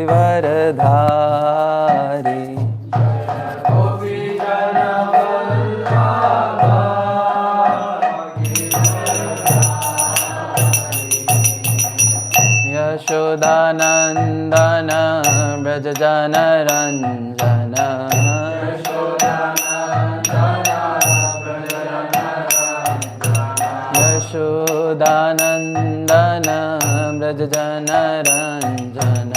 Girivardhari Yashodanandan व्रजजनरञ्जन Yashodanandan व्रजजनरञ्जन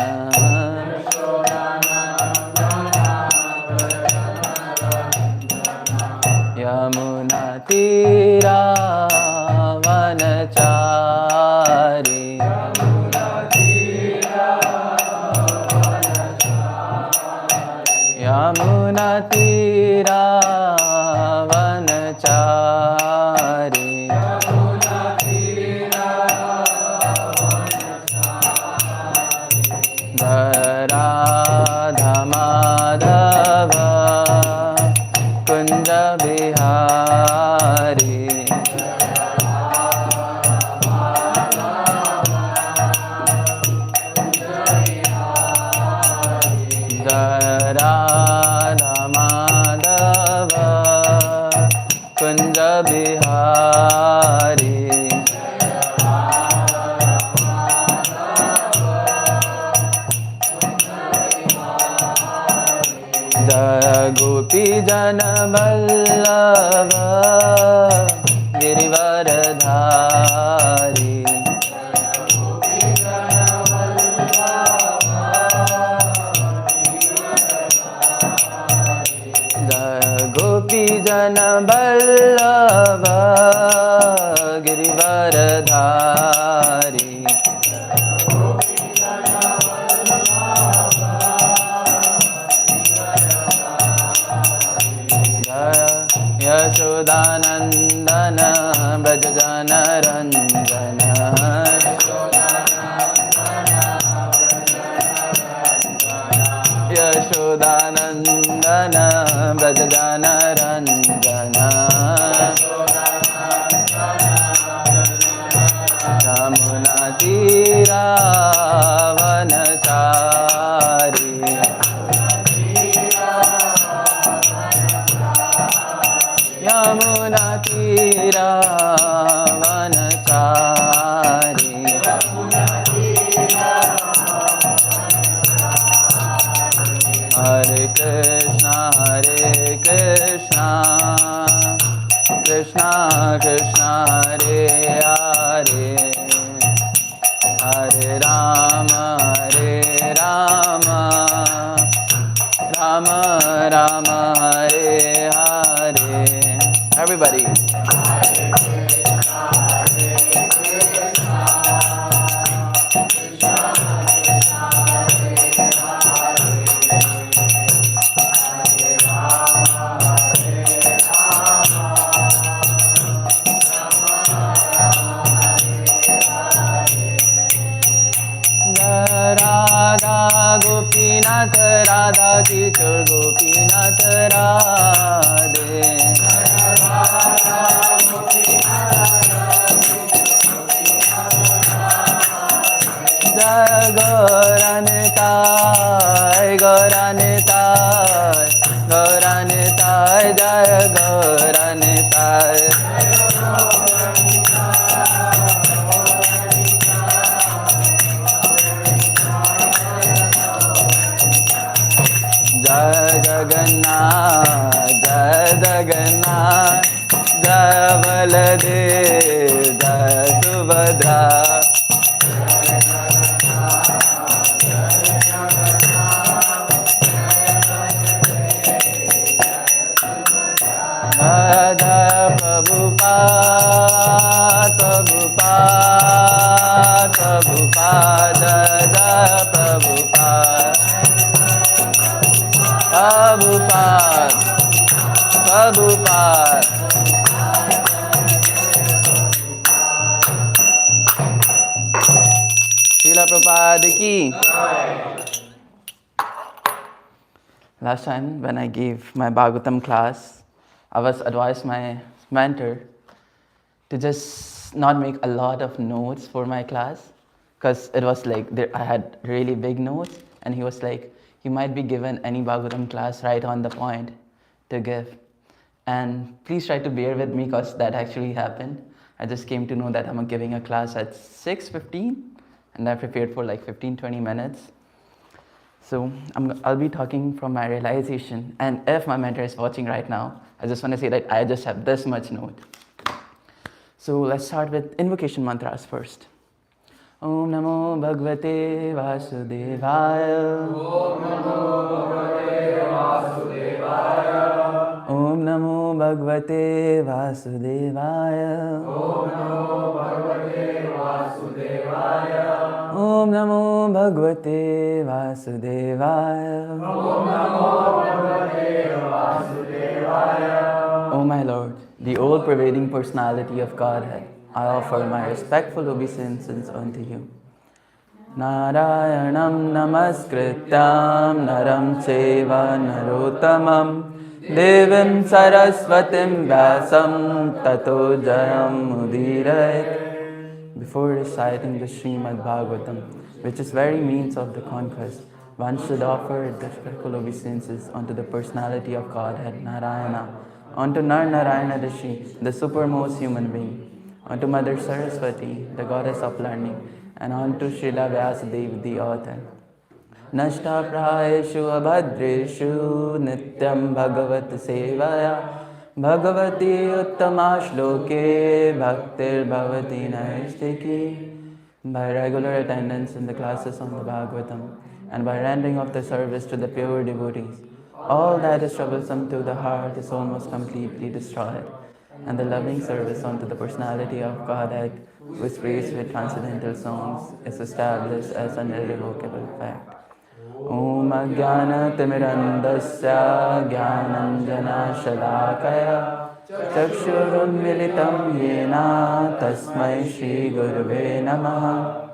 यमुनातीरावनचारी यमुनातीरावनचारी Radhamadhav Kunj Bihari Radhamadhav Kunj Bihari Jai Gopi Jan Vallabh Girivardhari Jai Gopi Jan Vallabh Girivardhari Yashodanandan व्रजजनरञ्जन Yashodanandan व्रजजनरञ्जन यमुनातीरावनचारी यमुनातीरावनचारी Hare Krishna Krishna Krishna Hare Hare Hare Ram Ram Ram Hare Hare. Everybody. Radha Gopinath Radha Kichor Gopinath Radhe Jai Gauranitai Gauranitai Gauranitai Jai Gauranitai Jai Jagannath, Jai Jagannath, Jai Baladev, Jai Subhadra. Jai Prabhupada, Prabhupada, Prabhupada, Jai Prabhupada. Prabhupada, Prabhupada. Srila Prabhupada ki. Last time when I gave my Bhagavatam class, I was advised my mentor to just not make a lot of notes for my class because it was like I had really big notes and he was like, you might be given any Bhagavatam class right on the point to give. And please try to bear with me because that actually happened. I just came to know that I'm giving a class at 6:15 and I prepared for like 15-20 minutes. So I'll be talking from my realization. And if my mentor is watching right now, I just want to say that I just have this much note. So let's start with invocation mantras first. Om Namo Bhagavate Vasudevaya. Om Namo Bhagavate Vasudevaya. Om Namo Bhagavate Vasudevaya. Om Namo Bhagavate Vasudevaya. Om Namo Bhagavate Vasudevaya. Om Namo Bhagavate Vasudevaya. O my Lord, the all-pervading personality of Godhead, I offer my respectful obeisances unto you. Narayanam namaskrityam naram cheva narottamam devim saraswatim vyasam tato jayam mudirayet. Before reciting the Srimad Bhagavatam, which is very means of the conquest, one should offer the respectful obeisances unto the personality of Godhead, Narayana, unto Narayana Rishi, the supermost human being, unto Mother Saraswati, the goddess of learning, and unto Srila Vyasadeva, the author. Nashta prayeshu abhadreshu nityam bhagavat sevaya bhagavati uttama shloke bhaktir bhavati naistiki. By regular attendance in the classes on the Bhagavatam and by rendering of the service to the pure devotees, all that is troublesome to the heart is almost completely destroyed, and the loving service unto the personality of Godhead, which praised with transcendental songs, is established as an irrevocable fact. Om Ajnana Timirandasya Jnananjana Shalakaya Chakshurunmilitam Yena Tasmai Shri Gurave Namaha.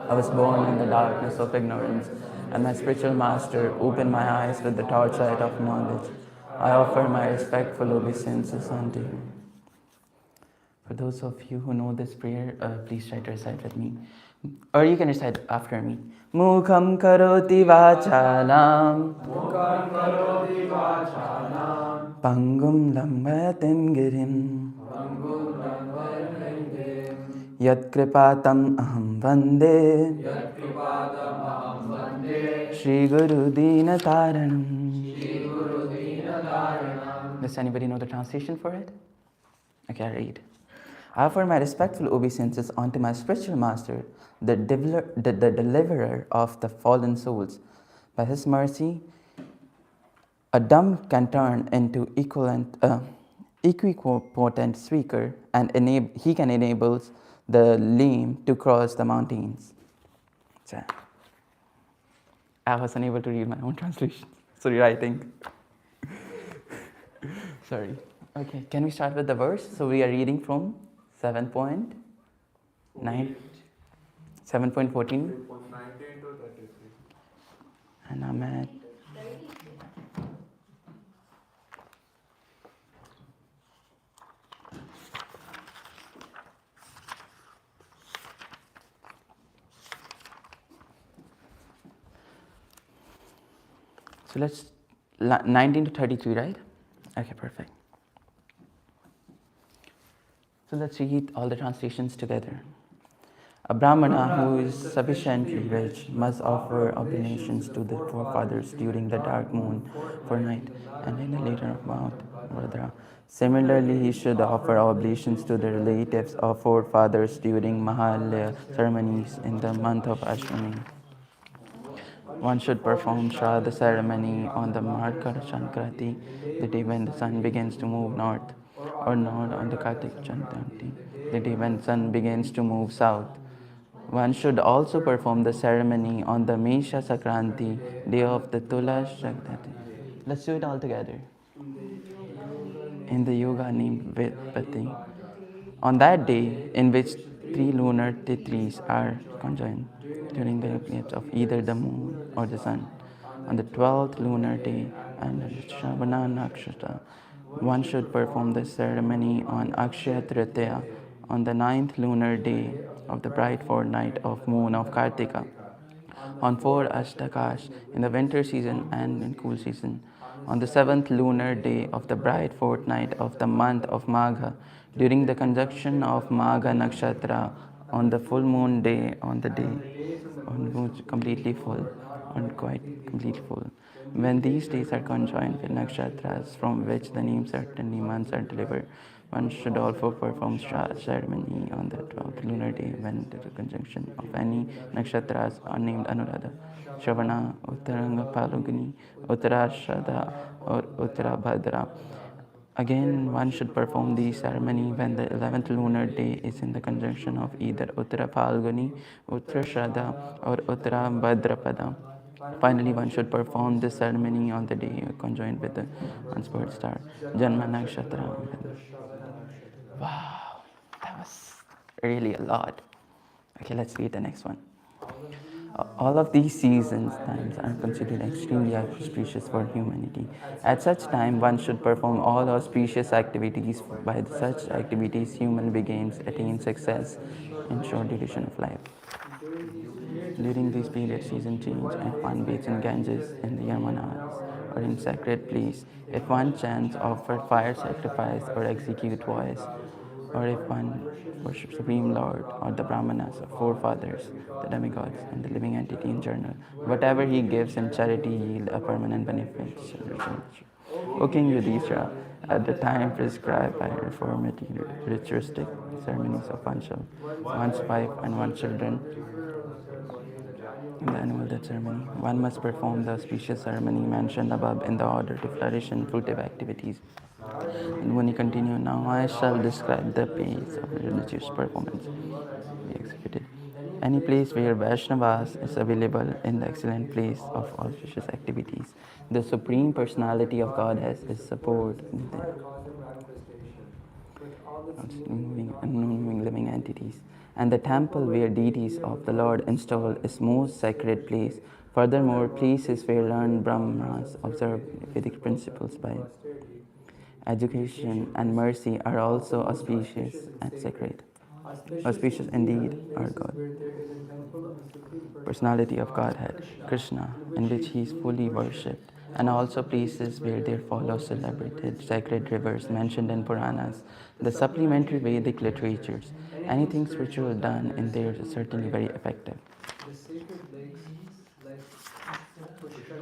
I was born in the darkness of ignorance, and my spiritual master opened my eyes with the torchlight of knowledge. I offer my respectful obeisances unto you. For those of you who know this prayer, please try to recite with me. Or you can recite after me. Mukham karoti vachalam. Mukham karoti vachalam. Pangum lambayatim girim. Pangum lambayatim girim. Yat kripatam aham vande. Yat kripatam aham vande. Shri Guru Dina Taranam. Shri Guru Dina Taranam. Does anybody know the translation for it? Okay, I read. I offer my respectful obeisances unto my spiritual master, the deliverer of the fallen souls. By his mercy, a dumb can turn into equipotent speaker, and he can enable the lame to cross the mountains. I was unable to read my own translation. Sorry, writing. Sorry. Okay, can we start with the verse? So we are reading from 7.9, 7.14, 19 to 33. and I'm at so let's 19 to 33, right? Okay, perfect. So let's read all the translations together. A Brahmana who is sufficiently rich must offer oblations to the forefathers during the dark moon for night and in the later of Mount Radha. Similarly, he should offer oblations to the relatives of forefathers during Mahalaya ceremonies in the month of Ashwini. One should perform Shraddha ceremony on the Markar Sankrati, the day when the sun begins to move north, or north on the Kartik Chantanti, the day when the sun begins to move south. One should also perform the ceremony on the Mesha Sakranti, day of the Tula Shakti. Let's do it all together. In the yoga named Vidpati. On that day, in which 3 lunar tithris are conjoined during the eclipse of either the moon or the sun, on the 12th lunar day and the Shravana Nakshatra, one should perform the ceremony on Akshaya Tritiya, on the 9th lunar day of the bright fortnight of moon of Kartika. on 4 Ashtakash in the winter season and in cool season, on the 7th lunar day of the bright fortnight of the month of Magha, during the conjunction of Magha Nakshatra, on the full moon day, on the day on which completely full, on quite completely full. When these days are conjoined with nakshatras from which the names certainly months are delivered, one should also perform ceremony on the 12th lunar day when the conjunction of any nakshatras are named Anuradha, Shravana, Uttaranga Palugni, Uttarashada, or Uttarabhadra. Again, one should perform the ceremony when the 11th lunar day is in the conjunction of either Uttara Phalguni, Uttara Shraddha, or Uttara Bhadrapada. Finally, one should perform this ceremony on the day conjoined with the one's birth star, Janma Nakshatra. Wow, that was really a lot. Okay, let's read the next one. All of these seasons times are considered extremely auspicious for humanity. At such time, one should perform all auspicious activities. By such activities, human beings attain success in short duration of life. During these periods, season change, if one bathes in Ganges, in the Yamanas, or in sacred place, if one chants, offer fire sacrifice, or execute vows, or if one worships Supreme Lord or the Brahmanas or forefathers, the demigods, and the living entity in general, whatever he gives in charity yield a permanent benefit. O King Yudhishthira, at the time prescribed by reformity ritualistic ceremonies of one's wife and one's children, in the annual death ceremony, one must perform the auspicious ceremony mentioned above in the order to flourish in fruitive activities. And when you continue, now I shall describe the pace of religious performance we executed. Any place where Vaishnavas is available in the excellent place of auspicious activities. The Supreme Personality of Godhead is support in the moving living entities. And the temple where deities of the Lord installed is most sacred place. Furthermore, places where learned Brahmanas observe Vedic principles by education and mercy are also auspicious and sacred. Auspicious indeed are God. Personality of Godhead, Krishna, in which he is fully worshipped, and also places where there follow celebrated sacred rivers mentioned in Puranas, the supplementary Vedic literatures. Anything spiritual done in there is certainly very effective.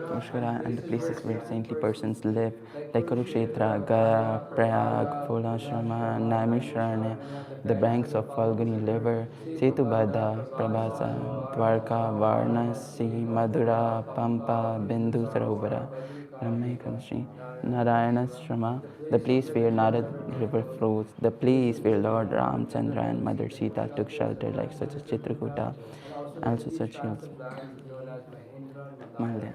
Pushkara and the places where saintly persons live, like Kurukshetra, Gaya, Prayag, Phulashrama, Naimisharanya, the banks of Falguni River, Setubhadra, Prabhasa, Dwarka, Varanasi, Madura, Pampa, Bindu Sarovara, Ramaikamshi, Narayanashrama, the place where Narad river flows, the place where Lord Ramchandra and Mother Sita took shelter, like such as Chitrakuta, also such hills. Malya.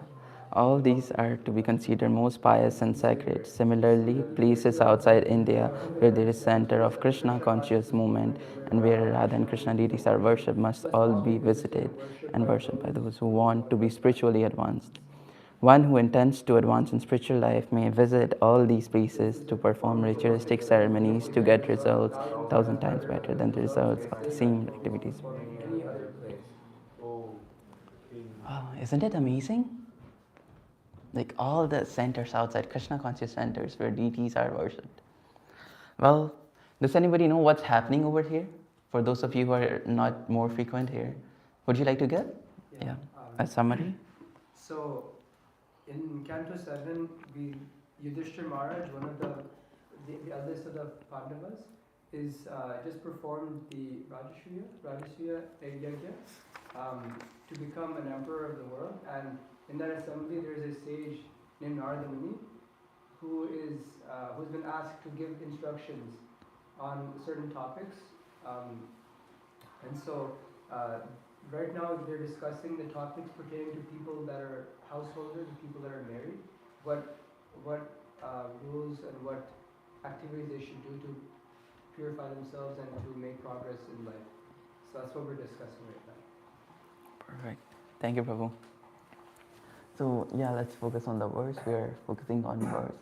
All these are to be considered most pious and sacred. Similarly, places outside India where there is center of Krishna conscious movement and where Radha and Krishna deities are worshipped must all be visited and worshipped by those who want to be spiritually advanced. One who intends to advance in spiritual life may visit all these places to perform ritualistic ceremonies to get results 1,000 times better than the results of the same activities. Oh, isn't it amazing? Like all the centers outside, Krishna conscious centers where deities are worshipped. Well, does anybody know what's happening over here? For those of you who are not more frequent here, would you like to get? Yeah. A summary? So, in Canto 7, Yudhishthir Maharaj, one of the eldest of the Pandavas, is just performed the Rajasuya Yajna to become an emperor of the world. And in that assembly, there is a sage named Narada Muni who's been asked to give instructions on certain topics. And so, right now they're discussing the topics pertaining to people that are householders and people that are married. What rules and what activities they should do to purify themselves and to make progress in life. So that's what we're discussing right now. Perfect. Thank you, Prabhu. So yeah, let's focus on the verse. We're focusing on verse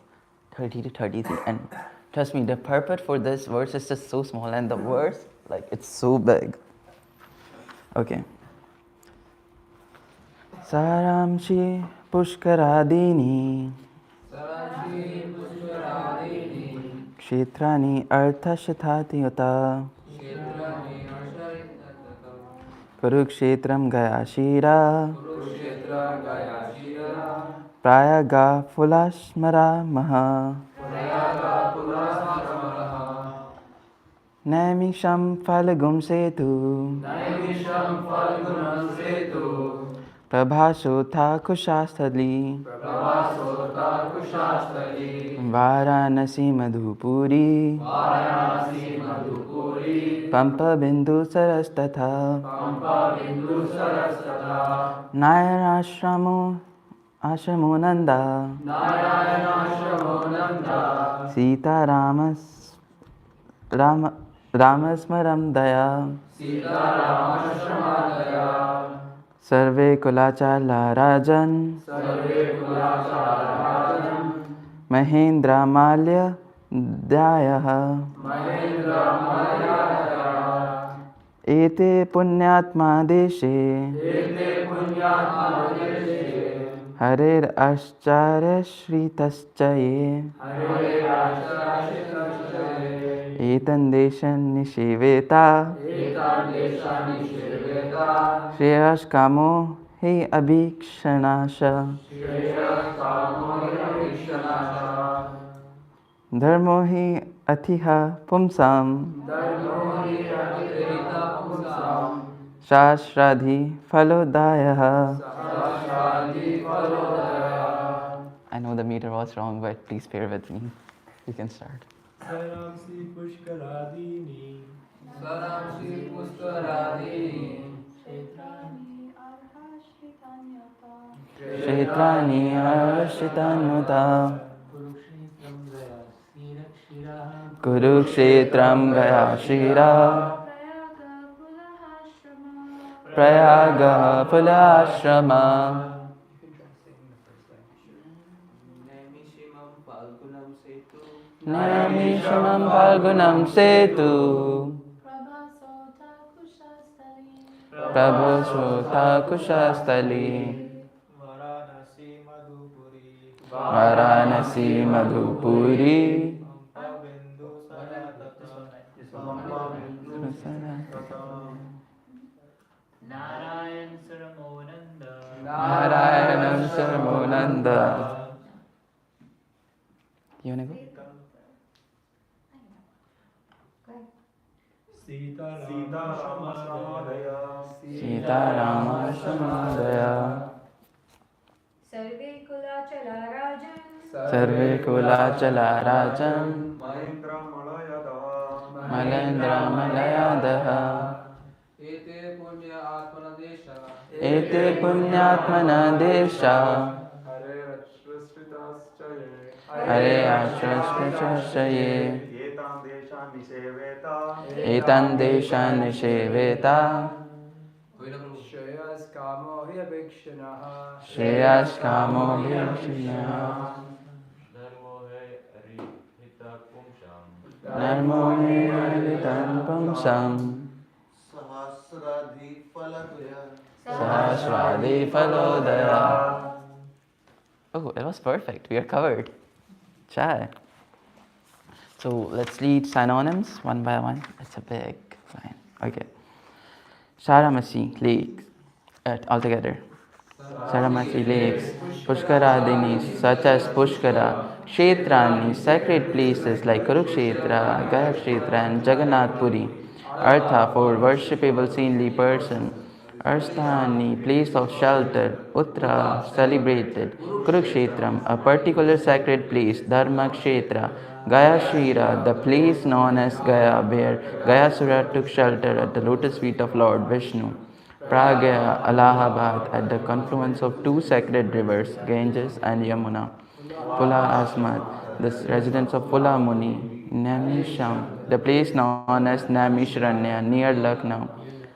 30 to 33. And trust me, the purport for this verse is just so small and the verse, like, it's so big. Okay. Saramshi Pushkaradini Kshetrani Arthashathati Yata Kurukshetram Gaya Shira Prayaga Fulashmara Maha Naimisham Falagum Setu Prabhasotha Kushastali Varanasi Madhupuri Pampa Bindu Sarastatha Nayanashramo Ashamonanda Sita Ramasmaram Daya Sarve Kulachala Rajan Mahendra Malya Dyayaha Ete Punyatma Deshe Harer Ascharya Shritaschaye Etan Deshan Nishiveta Shreyash Kamo He Abhikshanasha Dharmo He Athiha Pumsam Shashradhi Phalodayaha. I know the meter was wrong, but please bear with me. You can start. Saramsi Pushkaradini Kshetrani Arshitanyuta Kurukshetram Gaya Shira Prayaga Pulashrama Namishamam Falgunam Setu Prabhasota Kushastali Varanasi Madhupuri Narayanam Saramonanda. You wanna go? Sita Rama Shamadaya Sarve Kulachala Rajan Malendra Malayadaha Ete Punyatmana Desha Hare Ashrastachaye Etan Deshan Nisheveta Shreyas Kamo Bhikshanaha Narmo Heritan Pumsam Sahasradi Falodaya. Oh, it was perfect. We are covered. Chai. So let's read synonyms one by one. It's a big line. Okay. Saramasi, lakes. Altogether. Saramasi lakes. Pushkaradini, such as Pushkara. Kshetrani, sacred places like Kurukshetra, Gayakshetra, and Jagannath Puri. Artha, for worshipable saintly person. Arstani, place of shelter. Uttara, celebrated. Kurukshetram, a particular sacred place. Dharma Kshetra. Gayashira, the place known as Gaya, where Gayasura took shelter at the lotus feet of Lord Vishnu. Pragya, Allahabad, at the confluence of two sacred rivers, Ganges and Yamuna. Pula Asmat, the residence of Pula Muni. Namisham, the place known as Namishranya, near Lucknow.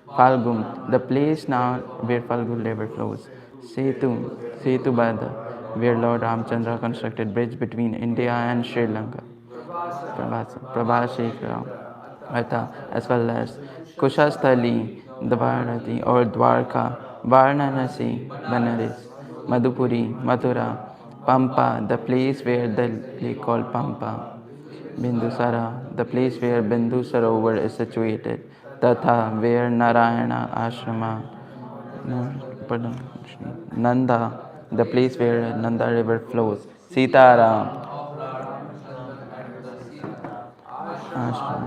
Falgum, the place now where Falgul river flows. Setubada, where Lord Ramchandra constructed bridge between India and Sri Lanka. Prabhashekra, Artha, as well as Kushasthali, Dvarati or Dwarka, Varanasi, Banaras, Madhupuri, Mathura, Pampa, the place where the lake called Pampa, Bindusara, the place where Bindu Sarovar is situated, Tatha, where Narayana Ashrama, Nanda, the place where Nanda river flows, Sitaram, Ashram,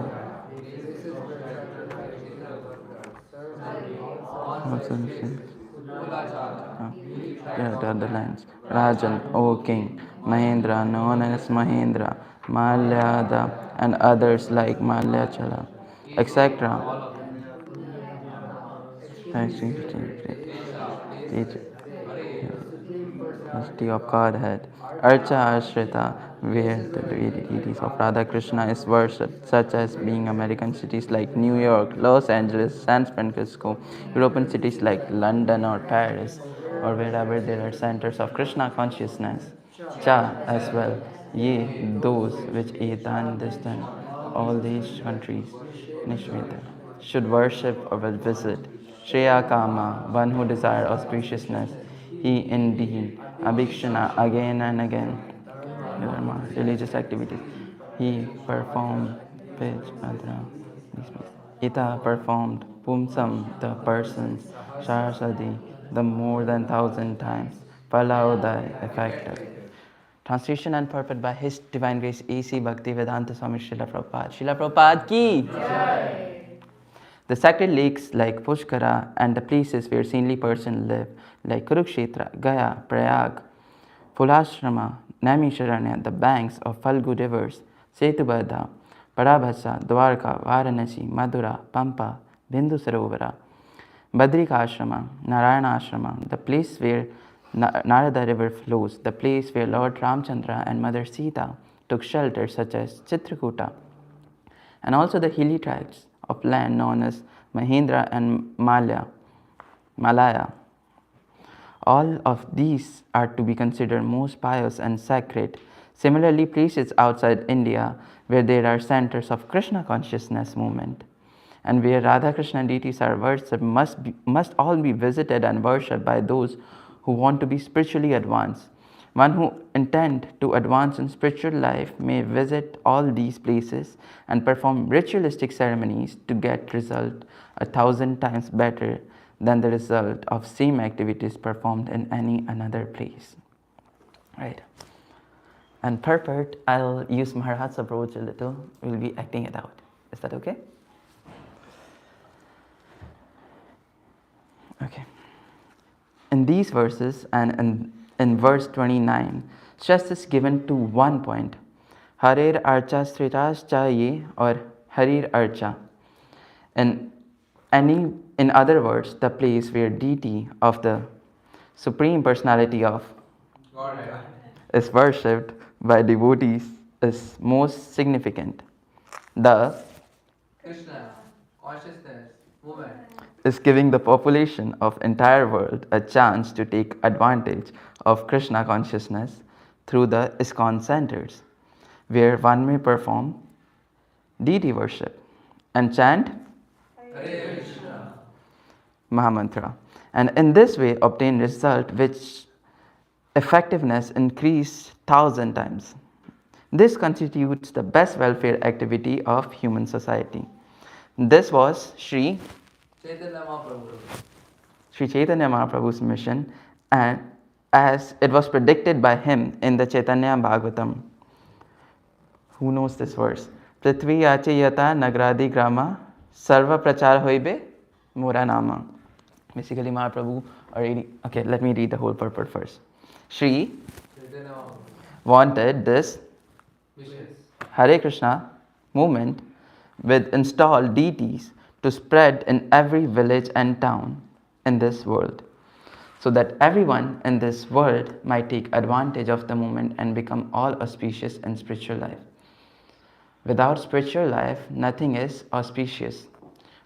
Places where attracted by Sita Bhakta, served in all also sunset the places. Mulachara, newly yeah, tried the other mountains. lines. Rajan, O king, Mahendra, known as Mahendra, Malyada, and others like Malyachala, etc. Extremely sacred, Desha, Teach places, Hare, the Supreme Personality Personality of of Godhead. Godhead. Archa Archa, Ashrita, where places the where deities deities like of Radha Radha Krishna Krishna is is worshipped, worshipped, such such as as being being American American cities cities like like New New York, York, Los Los Angeles, Angeles, San San Francisco, Francisco, European European cities cities like like London London or or Paris, Paris, or or wherever there wherever are there are centers of centers of Krishna Krishna consciousness. consciousness. Cha, Cha as as well. well. Ye, Ye, those those which which etan distant, all these countries, Nishmita, should worship or will visit. Shreya Kama, one who desire auspiciousness, he indeed, Abhikshana, again and again, Dharma, religious activities, he performed Pej, Adra, these places. Ita performed Pumsam, the persons, Sarasadi, the more than 1,000 times, Palaudai, effective. Translation and purport by His Divine Grace A.C. Bhaktivedanta Swami Srila Prabhupada. Srila Prabhupada ki! The sacred lakes like Pushkara and the places where saintly persons live, like Kurukshetra, Gaya, Prayag, Fulashrama, Naimisharanya, the banks of Falgu rivers, Setubadha, Parabhasa, Dwarka, Varanasi, Madura, Pampa, Bindu Sarovara, Badrika Ashrama, Narayana Ashrama, the place where Narada river flows, the place where Lord Ramchandra and Mother Sita took shelter, such as Chitrakuta, and also the hilly tracts of land known as Mahendra and Malaya. All of these are to be considered most pious and sacred. Similarly, places outside India where there are centers of Krishna consciousness movement and where Radha Krishna deities are worshipped must all be visited and worshipped by those who want to be spiritually advanced. One who intend to advance in spiritual life may visit all these places and perform ritualistic ceremonies to get result 1,000 times better than the result of same activities performed in any another place. Right. And purport, I'll use Maharaj's approach a little. We'll be acting it out. Is that okay? Okay. In these verses and in verse 29, stress is given to one point. Harir Archa Sritascha Ye or Harir Archa. In in other words, the place where deity of the Supreme Personality of Godhead. is worshipped by devotees is most significant. The Krishna, consciousness, movement. is giving the population of entire world a chance to take advantage of Krishna consciousness through the ISKCON centers, where one may perform deity worship and chant Hare Krishna. Mahamantra, and in this way obtain result which effectiveness increase 1,000 times. This constitutes the best welfare activity of human society. This was Sri Chaitanya Mahaprabhu's mission, and as it was predicted by him in the Chaitanya Bhagavatam. Who knows this verse? Prithvi yache yata nagradi grama sarva prachar hoibe mora nama. Basically, Mahaprabhu already. Okay, let me read the whole purport first. Shri wanted this Hare Krishna movement with installed deities to spread in every village and town in this world, so that everyone in this world might take advantage of the movement and become all auspicious in spiritual life. Without spiritual life, nothing is auspicious.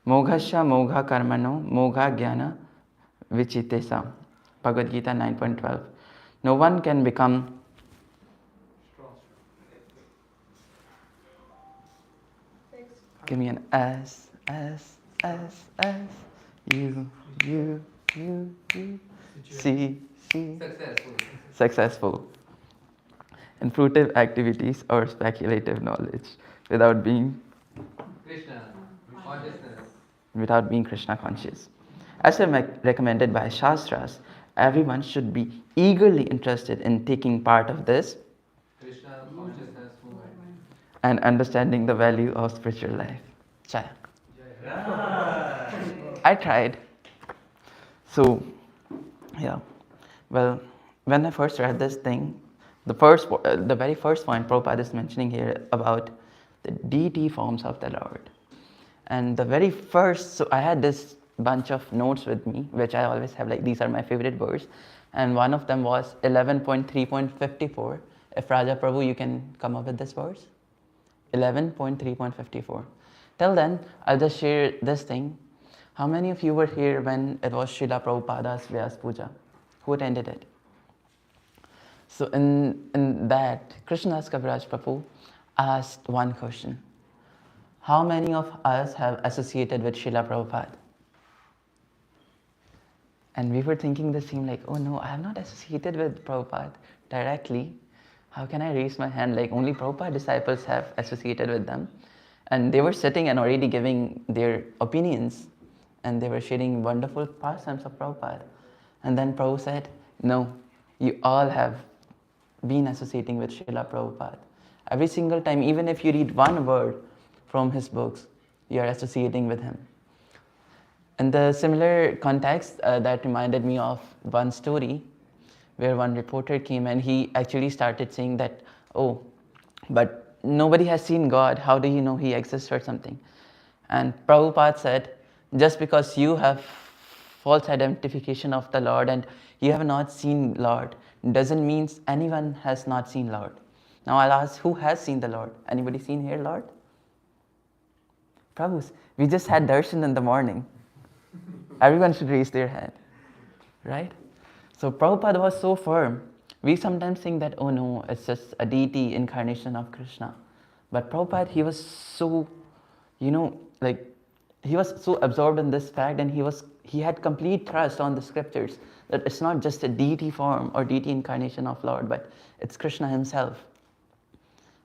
Moghasya mogha karmano mogha jnana vichitesa. Bhagavad Gita 9.12. No one can become give me an S, you, C. Successful. Successful in fruitive activities or speculative knowledge without being Krishna. Consciousness. Krishna conscious. As recommended by Shastras, everyone should be eagerly interested in taking part of this Krishna consciousness movement. and understanding the value of spiritual life. Chaya. I tried. So, yeah. Well, when I first read this thing, the very first point Prabhupada is mentioning here about the deity forms of the Lord. And the very first, so I had this bunch of notes with me, which I always have, like these are my favorite verse. And one of them was 11.3.54. If Raja Prabhu, you can come up with this verse. 11.3.54. Till then, I'll just share this thing. How many of you were here when it was Srila Prabhupada's Vyas Puja? Who attended it? So in that, Krishnadas Kaviraj Prabhu asked one question. How many of us have associated with Srila Prabhupada? And we were thinking the same, like, oh no, I have not associated with Prabhupada directly. How can I raise my hand? Like, only Prabhupada disciples have associated with them. And they were sitting and already giving their opinions. And they were sharing wonderful pastimes of Prabhupada. And then Prabhu said, no, you all have been associating with Srila Prabhupada. Every single time, even if you read one word from his books, you are associating with him. In the similar context, that reminded me of one story where one reporter came and he actually started saying that, oh, but nobody has seen God, how do you know he exists or something? And Prabhupada said, just because you have false identification of the Lord and you have not seen Lord, doesn't mean anyone has not seen Lord. Now I'll ask, who has seen the Lord? Anybody seen here Lord? Prabhus, we just had darshan in the morning. Everyone should raise their hand, right? So Prabhupada was so firm. We sometimes think that, oh no, it's just a deity incarnation of Krishna. But Prabhupada, he was so, he was so absorbed in this fact, and he had complete trust on the scriptures that it's not just a deity form or deity incarnation of Lord, but it's Krishna himself.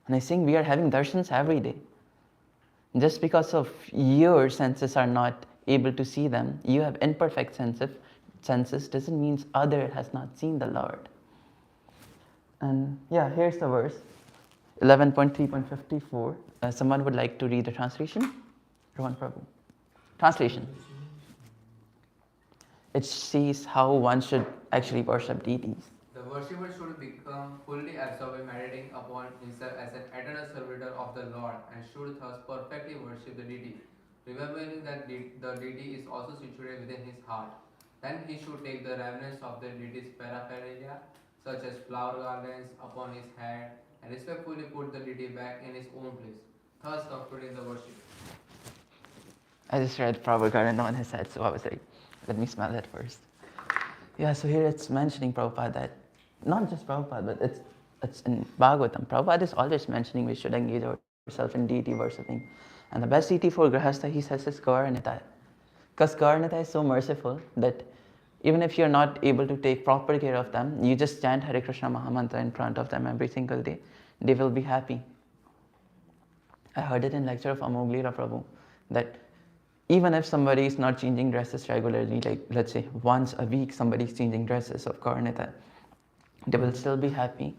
And I think we are having darshans every day. Just because of your senses are not able to see them, you have imperfect senses, doesn't mean other has not seen the Lord. And yeah, here's the verse, 11.3.54. Someone would like to read the translation? Rohan Prabhu. Translation. It says how one should actually worship deities. The worshipper should become fully absorbed in meditating upon himself as an eternal servitor of the Lord and should thus perfectly worship the deity, remembering that the deity is also situated within his heart. Then he should take the remnants of the deity's paraphernalia, such as flower garlands, upon his head and respectfully put the deity back in his own place, thus completing the worship. I just read Prabhupada on his head, so I was like, let me smell it first. Yeah, so here it's mentioning Prabhupada that, not just Prabhupada, but it's in Bhagavatam. Prabhupada is always mentioning we should engage ourselves in deity worshipping. And the best deity for Grahastha, he says, is Gaur-Nitai. Because Gaur-Nitai is so merciful that even if you're not able to take proper care of them, you just chant Hare Krishna Mahamantra in front of them every single day, they will be happy. I heard it in lecture of Amoghleera Prabhu, that even if somebody is not changing dresses regularly, like let's say once a week somebody is changing dresses of Gaur-Nitai, they will still be happy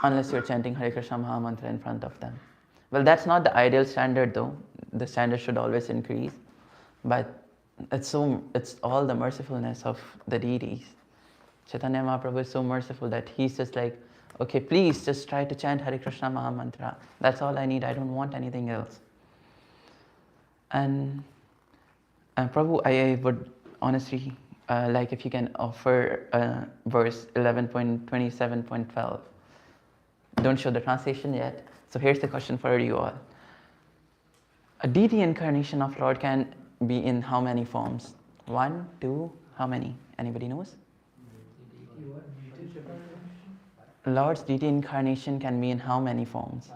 unless you're chanting Hare Krishna Mahamantra in front of them. Well, that's not the ideal standard though. The standard should always increase. But it's all the mercifulness of the deities. Chaitanya Mahaprabhu is so merciful that he's just like, okay, please just try to chant Hare Krishna Mahamantra. That's all I need. I don't want anything else. And Prabhu, I would honestly like if you can offer verse 11.27.12. Don't show the translation yet. So here's the question for you all. A deity incarnation of Lord can be in how many forms? 1, 2, how many? Anybody knows? Lord's deity incarnation can be in how many forms?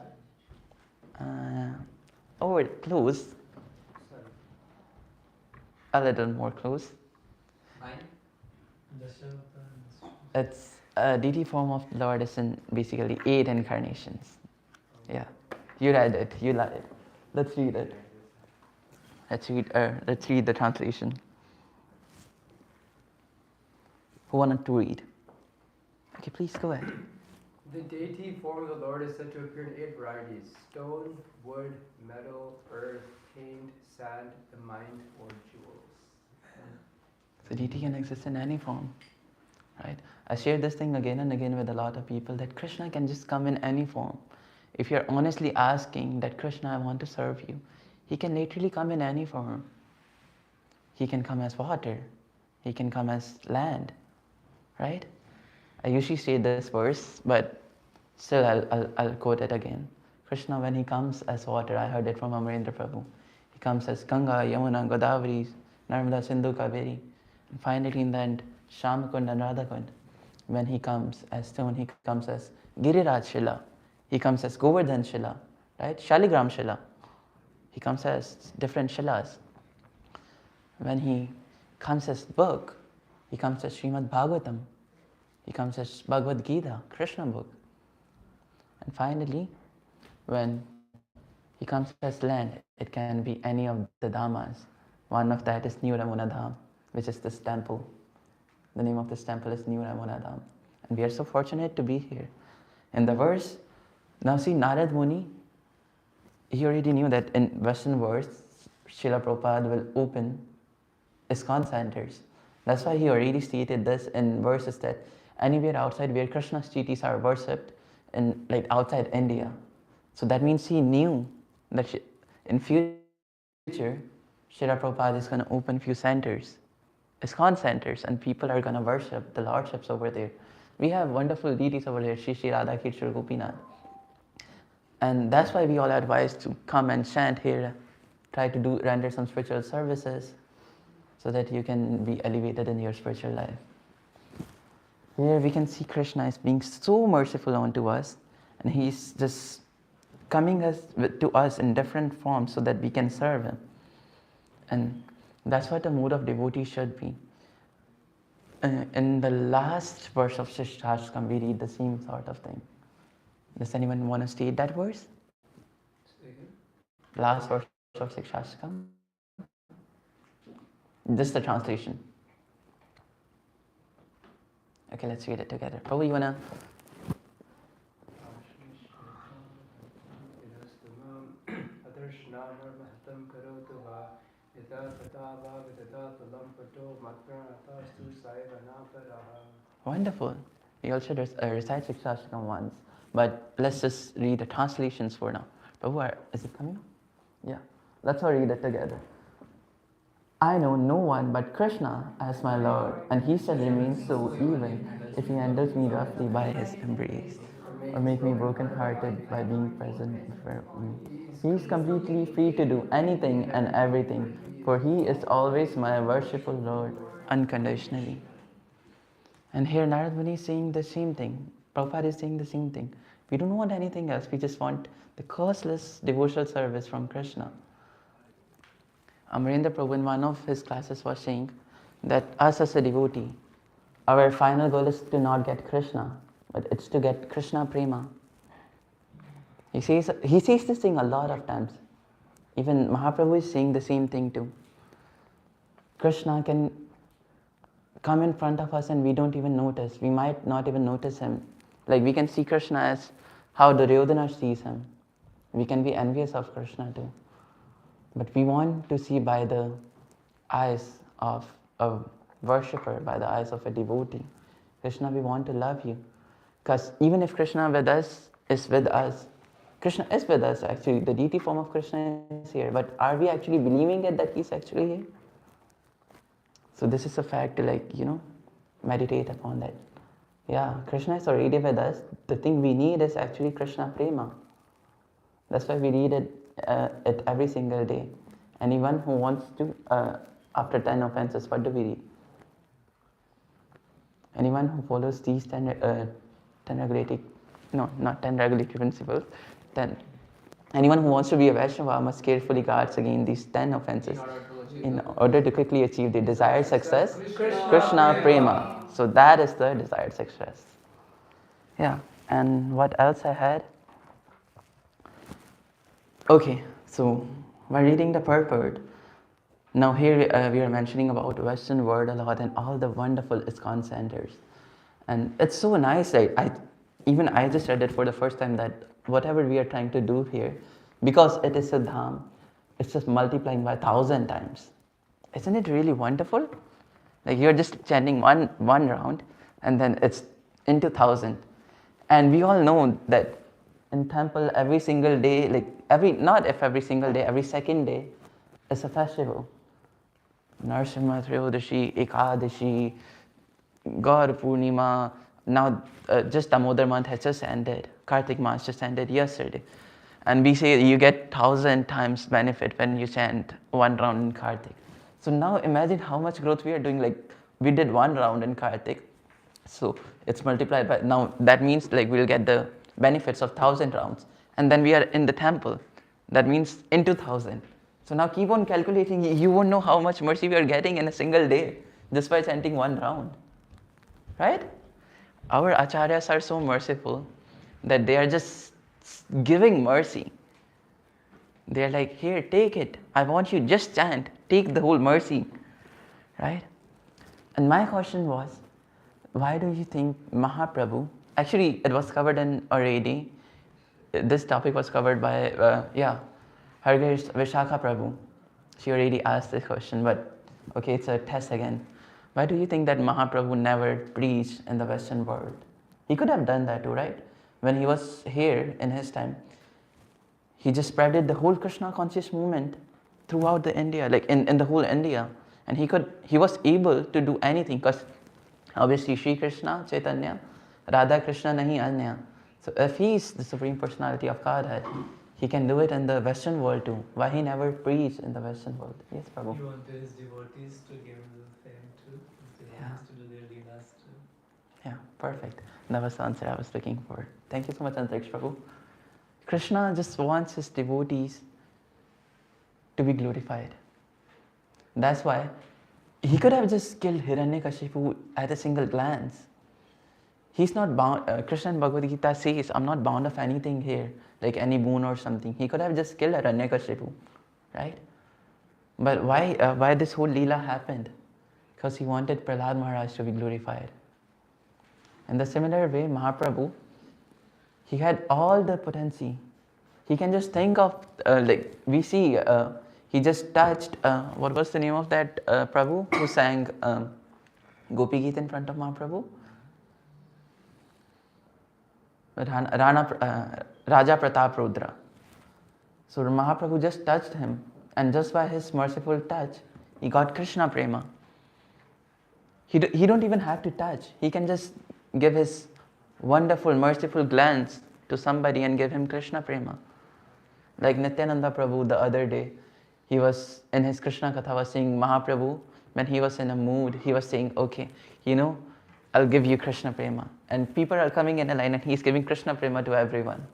Close. A little more close. It's a deity form of the Lord is in basically 8 incarnations. Yeah. You read it. You lied. Let's read it. Let's read the translation. Who wanted to read? Okay, please go ahead. The deity form of the Lord is said to appear in 8 varieties: stone, wood, metal, earth, paint, sand, the mind, or jewels. So deity can exist in any form, right? I share this thing again and again with a lot of people that Krishna can just come in any form. If you're honestly asking that Krishna, I want to serve you, he can literally come in any form. He can come as water. He can come as land, right? I usually say this verse, but still I'll quote it again. Krishna, when he comes as water, I heard it from Amarendra Prabhu. He comes as Ganga, Yamuna, Godavari, Narmada, Sindhu, Kaveri. And finally in the end, Shamakund and Radhakund. When he comes as stone, he comes as Giriraj Shila. He comes as Govardhan Shila, right? Shaligram Shila. He comes as different Shilas. When he comes as book, he comes as Srimad Bhagavatam. He comes as Bhagavad Gita, Krishna book. And finally, when he comes as land, it can be any of the Dhamas. One of that is New Ramuna Dham, which is this temple. The name of this temple is New Ramuna Dham. And we are so fortunate to be here. In the verse, now see Narad Muni, he already knew that in Western worlds, Srila Prabhupada will open ISKCON centers. That's why he already stated this in verses that anywhere outside where Krishna's deities are worshipped, in like outside India. So that means he knew that in future, Srila Prabhupada is going to open few centers, ISKCON centers, and people are going to worship the lordships over there. We have wonderful deities over there, Shri Shri Radha Kirshur Gopinath. And that's why we all advise to come and chant here, try to render some spiritual services so that you can be elevated in your spiritual life. Here we can see Krishna is being so merciful unto us, and he's just coming to us in different forms so that we can serve him. And that's what the mode of devotee should be. In the last verse of Shishthashkam, we read the same sort of thing. Does anyone want to state that verse? Last verse of Shishthashkam. This is the translation. Okay, let's read it together. Prabhu, you wanna? Wonderful. We also recite Shikshashtakam once, but let's just read the translations for now. Prabhu, is it coming? Yeah. Let's all read it together. I know no one but Krishna as my Lord, and he shall remain so even if he handles me roughly by his embrace, or make me broken-hearted by being present before me. He is completely free to do anything and everything, for he is always my worshipful Lord, unconditionally. And here Narad Muni is saying the same thing. Prabhupada is saying the same thing. We don't want anything else. We just want the costless devotional service from Krishna. Amarendra Prabhu in one of his classes was saying that us as a devotee, our final goal is to not get Krishna, but it's to get Krishna Prema. He says this thing a lot of times. Even Mahaprabhu is saying the same thing too. Krishna can come in front of us and we don't even notice. We might not even notice him. Like we can see Krishna as how Duryodhana sees him. We can be envious of Krishna too. But we want to see by the eyes of a worshipper, by the eyes of a devotee. Krishna, we want to love you. Because even if Krishna is with us, Krishna is with us actually. The deity form of Krishna is here. But are we actually believing it that he's actually here? So this is a fact to meditate upon that. Yeah, Krishna is already with us. The thing we need is actually Krishna Prema. That's why we read it every single day. Anyone who wants to, after 10 offenses, what do we read? Anyone who follows these 10 regulatory, no, not 10 regulatory principles, 10. Anyone who wants to be a Vaishnava must carefully guard against these 10 offenses in order to quickly achieve the desired success, Krishna Prema. So that is the desired success. Yeah, and what else I had? Okay, so while reading the purport, now here we are mentioning about Western world a lot and all the wonderful ISKCON centers. And it's so nice, right? I just read it for the first time that whatever we are trying to do here, because it is a dham, it's just multiplying by 1,000 times. Isn't it really wonderful? Like you're just chanting one round and then it's into 1,000. And we all know that in temple every single day, like every single day, every second day is a festival. Narsimha Triyodashi, Ekadashi, Gaur Purnima, now just Damodar month has just ended. Kartik month just ended yesterday. And we say you get 1,000 times benefit when you chant one round in Kartik. So now imagine how much growth we are doing. Like we did one round in Kartik. So it's multiplied by, now that means like we'll get the benefits of 1,000 rounds. And then we are in the temple. That means into 1,000. So now keep on calculating. You won't know how much mercy we are getting in a single day just by chanting one round. Right? Our acharyas are so merciful that they are just giving mercy. They're like, here, take it. I want you, just chant. Take the whole mercy. Right? And my question was, why do you think Mahaprabhu, actually it was covered in already, this topic was covered by, Hargesh Vishakha Prabhu. She already asked this question, but okay, it's a test again. Why do you think that Mahaprabhu never preached in the Western world? He could have done that too, right? When he was here in his time, he just spreaded the whole Krishna conscious movement throughout the India, like in the whole India. And he was able to do anything because obviously Sri Krishna, Chaitanya, Radha Krishna nahi anya. So if he is the Supreme Personality of Godhead, he can do it in the Western world too. Why he never preached in the Western world? Yes, Prabhu. He wanted his devotees to give him the fame too. Devotees to do their leelas too. Yeah, perfect. That was the answer I was looking for. Thank you so much, Antariksh Prabhu. Krishna just wants his devotees to be glorified. That's why he could have just killed Hiranyakashipu at a single glance. He's not bound, Krishna in Bhagavad Gita says, I'm not bound of anything here, like any boon or something. He could have just killed Hiranyakashipu, right? But why this whole Leela happened? Because he wanted Prahlad Maharaj to be glorified. In the similar way, Mahaprabhu, he had all the potency. He can just think of, we see, he just touched, what was the name of that Prabhu who sang Gopi Geet in front of Mahaprabhu? Raja Pratap Rudra. So Mahaprabhu just touched him, and just by his merciful touch, he got Krishna Prema. He don't even have to touch. He can just give his wonderful, merciful glance to somebody and give him Krishna Prema. Like Nityananda Prabhu the other day, he was in his Krishna Katha was saying, Mahaprabhu, when he was in a mood, he was saying, okay, I'll give you Krishna Prema. And people are coming in a line and he's giving Krishna Prema to everyone.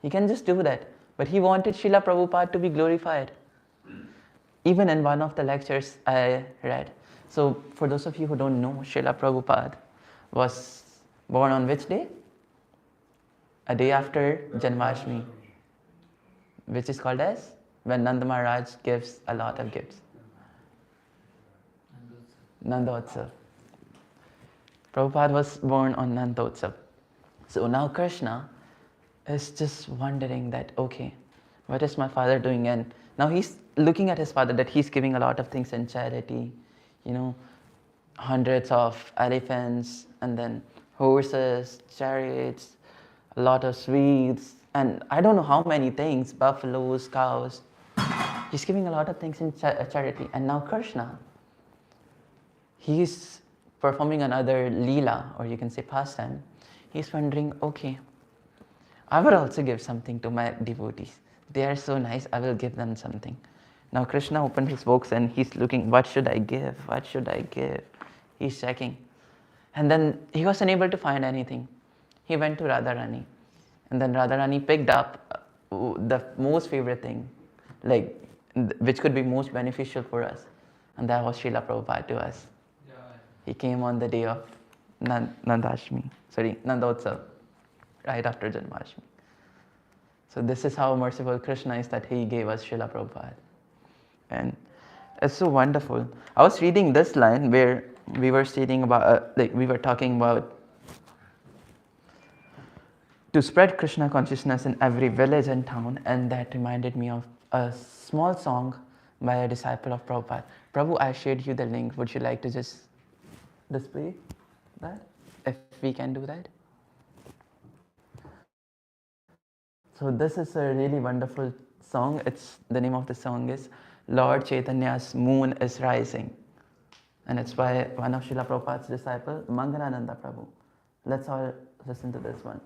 He can just do that. But he wanted Srila Prabhupada to be glorified. Even in one of the lectures I read. So for those of you who don't know, Srila Prabhupada was born on which day? A day after Janmashtami, which is called as when Nanda Maharaj gives a lot of gifts. Nandotsav. Prabhupada was born on Nandotsav. So now Krishna is just wondering that, okay, what is my father doing? And now he's looking at his father that he's giving a lot of things in charity, hundreds of elephants and then horses, chariots, a lot of sweets, and I don't know how many things, buffaloes, cows. He's giving a lot of things in charity. And now Krishna, he's performing another Leela, or you can say pastime. He's wondering, okay, I will also give something to my devotees. They are so nice, I will give them something. Now Krishna opened his books and he's looking, what should I give? What should I give? He's checking. And then he was unable to find anything. He went to Radharani. And then Radharani picked up the most favorite thing, which could be most beneficial for us. And that was Srila Prabhupada to us. He came on the day of Nandotsav, right after Janmashtami. So this is how merciful Krishna is, that he gave us Srila Prabhupada. And it's so wonderful. I was reading this line where we were stating about, we were talking about to spread Krishna consciousness in every village and town, and that reminded me of a small song by a disciple of Prabhupada. Prabhu, I shared you the link. Would you like to just display that? If we can do that. So this is a really wonderful song. The name of the song is Lord Chaitanya's Moon is Rising. And it's by one of Srila Prabhupada's disciple, Mangalananda Prabhu. Let's all listen to this one.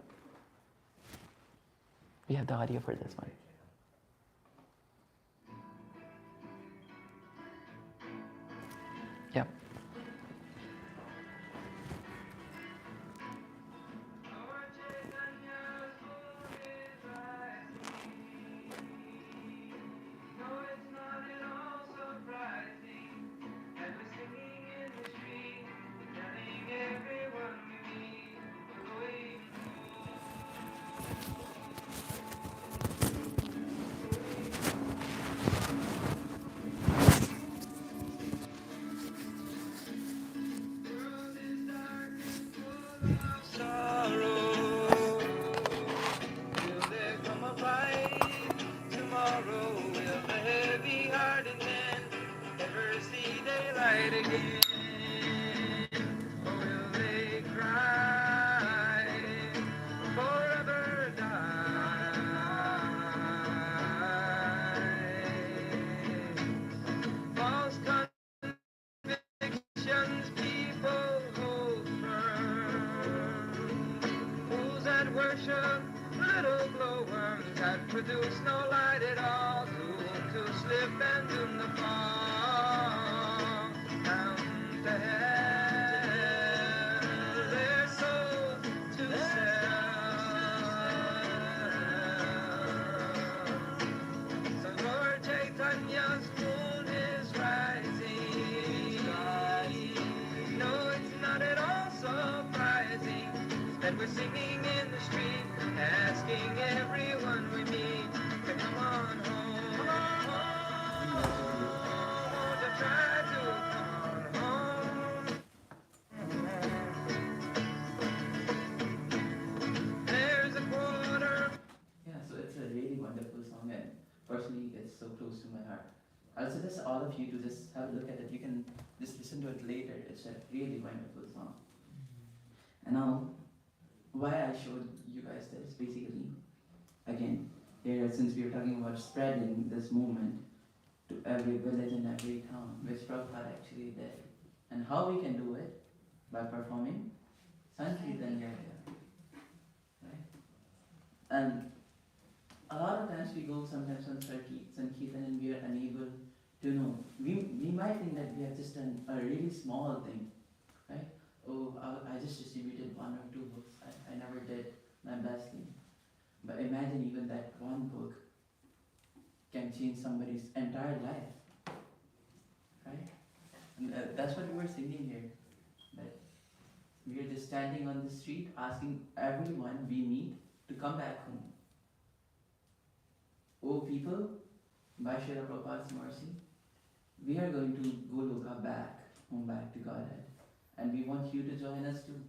We have the audio for this one. Yeah. Produce no light at all, to slip and do the fall down to hell, their souls to sell. So Lord Chaitanya's moon is rising. No, it's not at all surprising that we're singing in the street, asking everyone we meet to come on home. To try to come on home. There's a quarter. Yeah, so it's a really wonderful song, and personally, it's so close to my heart. I'll suggest all of you to just have a look at it. You can just listen to it later. It's a really wonderful song. And now, why I showed you guys this, basically, again, here, since we are talking about spreading this movement to every village and every town, which Prabhupada actually did, and how we can do it by performing Sankirtan Yajna, right? And a lot of times we go sometimes on Sankirtan and we are unable to know. We might think that we have just done a really small thing, right? Oh, I just distributed 1 or 2 books. I never did my best thing. But imagine even that one book can change somebody's entire life, right? And that's what we were singing here. That we are just standing on the street asking everyone we meet to come back home. Oh people, by Srila Prabhupada's mercy, we are going to Goloka back, home back to Godhead. And we want you to join us too.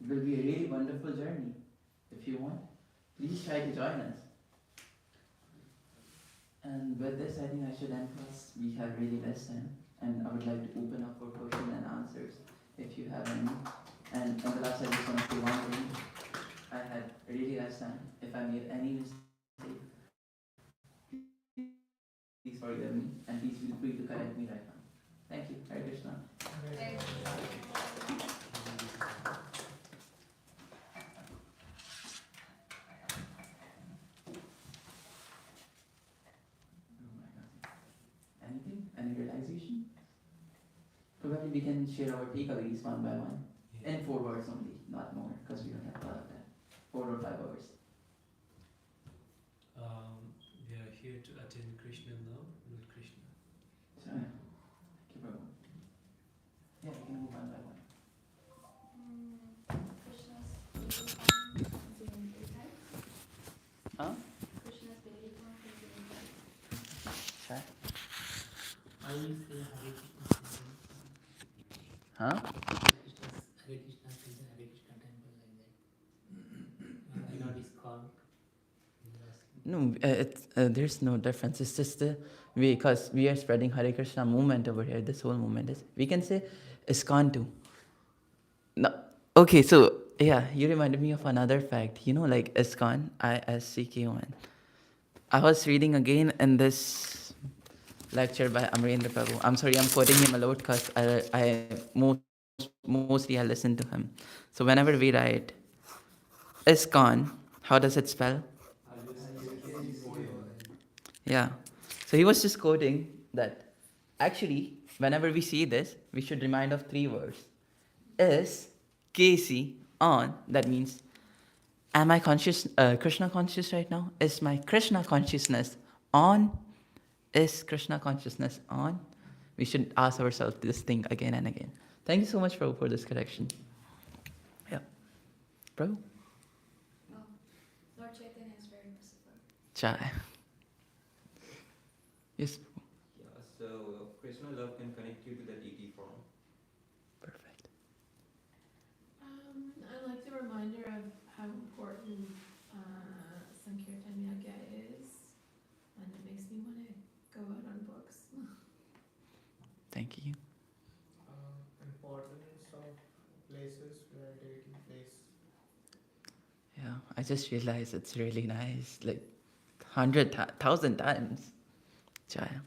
It will be a really wonderful journey. If you want, please try to join us. And with this, I think I should end, because we have really less time. And I would like to open up for questions and answers if you have any. And on the last, I just want to say one thing. I had really less time. If I made any mistake, please forgive me, and please feel free to correct me right now. Thank you. Hare Krishna. Anything? Any realization? Probably we can share our takeaways one by one. Yeah. In 4 words only, not more, because we don't have a lot of that. 4 or 5 hours. We are here to attain Krishna love with Krishna. So, thank you, Prabhu. Yeah, we can move on. Huh? Krishna's daily form comes in eight types. Sure. I will say Hare Krishna. Huh? Hare Krishna is a Hare Krishna temple like that. Why not is called? No, there's no difference. It's just because we are spreading Hare Krishna movement over here. This whole movement is. We can say ISKCON too. No. Okay, so yeah, you reminded me of another fact. You know, like ISKCON, ISCKON. I was reading again in this lecture by Amarendra Prabhu. I'm sorry, I'm quoting him a lot because mostly I listen to him. So whenever we write ISKCON, how does it spell? Yeah. So he was just quoting that actually, whenever we see this, we should remind of three words. Is, KC, on, that means, am I conscious, Krishna conscious right now? Is my Krishna consciousness on? Is Krishna consciousness on? We should ask ourselves this thing again and again. Thank you so much, Prabhu, for this correction. Yeah. Prabhu? Oh, Lord Chaitanya is very merciful. Chai. Yes, Prabhu. Yeah, so Krishna love can connect you to the deity form. Perfect. I like the reminder of how important Sankirtan Yagya is, and it makes me want to go out on books. Thank you. Importance of places where deity place. Yeah, I just realized it's really nice. Like 100,000 times. Chaya.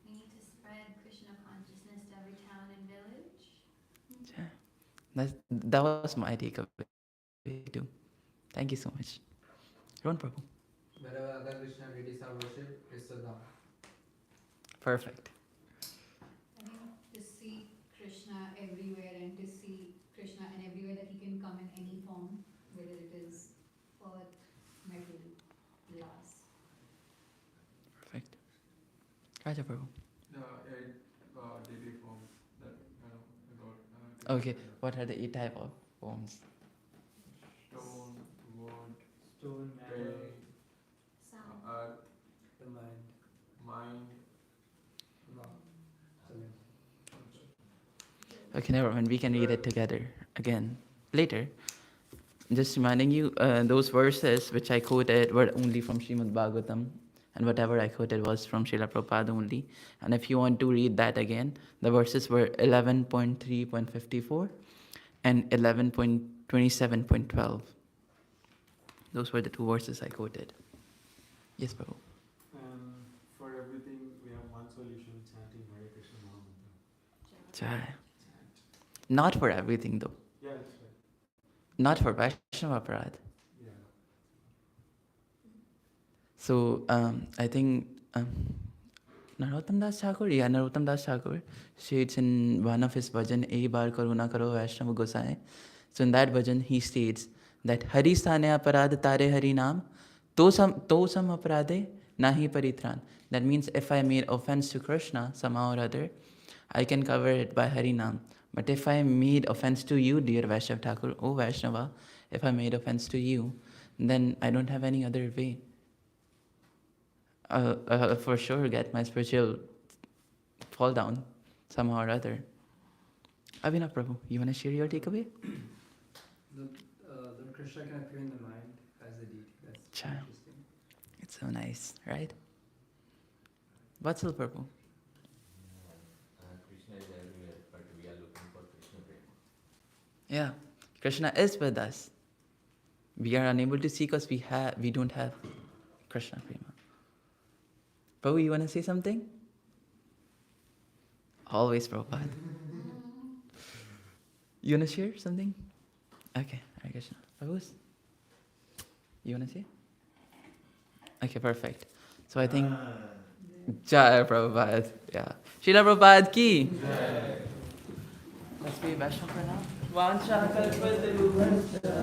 We need to spread Krishna consciousness to every town and village. Chaya. That was my takeaway too. Thank you so much. Ron Prabhu. Wherever other Krishna deities are worshipped, is Sadam. Perfect. I think to see Krishna everywhere and to see Krishna and everywhere that he can come in any form, whether it is earth, metal, glass. Perfect. Raja Prabhu. The eight deity forms that about. Okay, what are the 8 type of forms? Stone, wood, Stone, clay, metal. Sound. earth, The mind, mind. raw, something. Okay, never mind. We can read it together again later. Just reminding you, those verses which I quoted were only from Srimad Bhagavatam, and whatever I quoted was from Srila Prabhupada only. And if you want to read that again, the verses were 11.3.54 and 11.27.12. Those were the 2 verses I quoted. Yes, Prabhu. For everything, we have one solution: chanting Hare Krishna Mahamantra. Chai. Not for everything though. Yeah, that's right. Not for Vaishnava Parad. Yeah. So I think Narottam Das Thakur, Narottam Das Thakur states in one of his bhajan, "Ei bar karuna karo Vaishnava Gosai." So in that bhajan he states that Hari sthane aparad tare Harinam, to sam aparade nahi paritran. That means if I made offense to Krishna somehow or other, I can cover it by Harinam. But if I made offense to you, dear Vaishnav Thakur, O Vaishnava, if I made offense to you, then I don't have any other way. For sure get my spiritual fall down somehow or other. Abhinav Prabhu, you want to share your takeaway? Lord Krishna can appear in the mind as a deity. That's Cha. interesting. It's so nice, right? Vatsal Prabhu. Krishna is everywhere, but we are looking for Krishna Prema. Yeah, Krishna is with us. We are unable to see because we don't have Krishna Prema. Prabhu, you want to say something? Always, Prabhupada. You want to share something? Okay, Hare Krishna. Prabhu, you want to say? Okay, perfect. So I think Jai Prabhupada. Yeah. Srila Prabhupada ki. Let's be Vaishnava for now. Vancha kalpatarubhascha